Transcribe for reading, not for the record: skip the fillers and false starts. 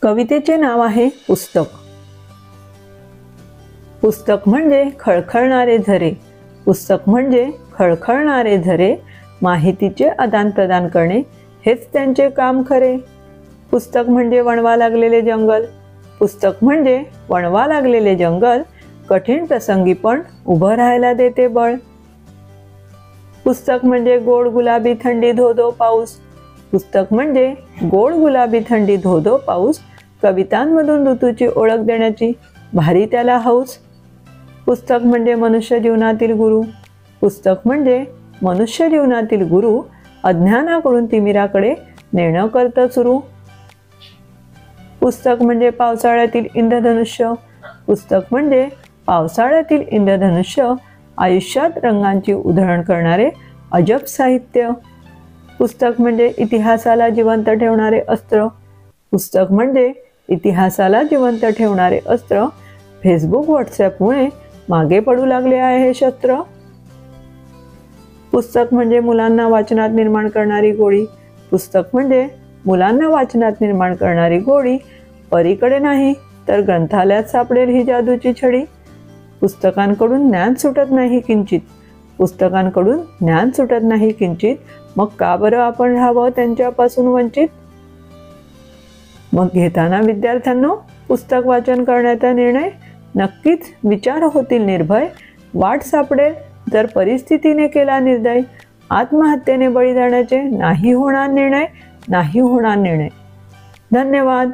कवितेचे नाव आहे पुस्तक। पुस्तक म्हणजे खळखळणारे झरे, पुस्तक म्हणजे खळखळणारे झरे, माहितीचे आदान प्रदान करणे हेच त्यांचे काम खरे। पुस्तक म्हणजे वणवा लागलेले जंगल, पुस्तक म्हणजे वणवा लागलेले जंगल, कठीण प्रसंगी पण उभं राहायला देते बळ। पुस्तक म्हणजे गोड गुलाबी थंडी धो धो पाऊस, पुस्तक म्हणजे गोड गुलाबी थंडी धो धो पाऊस, कवितांमधून ऋतूची ओळख देण्याची भारी त्याला हौस। पुस्तक म्हणजे मनुष्य जीवनातील गुरु, पुस्तक म्हणजे मनुष्य जीवनातील गुरु, अज्ञानाकडून तिमिराकडे नेणं करतं सुरू। पुस्तक म्हणजे पावसाळ्यातील इंद्रधनुष्य, पुस्तक म्हणजे पावसाळ्यातील इंद्रधनुष्य, आयुष्यात रंगांची उधळण करणारे अजब साहित्य। पुस्तक म्हणजे इतिहासाला जिवंत ठेवणारे अस्त्र, पुस्तक म्हणजे इतिहासाला जिवंत ठेवणारे अस्त्र, फेसबुक व्हॉट्सॲपमुळे मागे पडू लागले आहे हे शस्त्र। पुस्तक म्हणजे मुलांना वाचनात निर्माण करणारी गोडी, पुस्तक म्हणजे मुलांना वाचनात निर्माण करणारी गोडी, परीकडे नाही तर ग्रंथालयात सापडेल ही जादूची छडी। पुस्तकांकडून ज्ञान सुटत नाही किंचित, पुस्तकांकडून ज्ञान सुटत नाही किंचित, मग का बरं आपण राहावं त्यांच्यापासून वंचित। मग घेताना विद्यार्थ्यांनो पुस्तक वाचन करण्याचा निर्णय, नक्कीच विचार होतील निर्भय, वाट सापडेल जर परिस्थितीने केला निर्दय, आत्महत्येने बळी जाण्याचे नाही होणार निर्णय, नाही होणार निर्णय। धन्यवाद।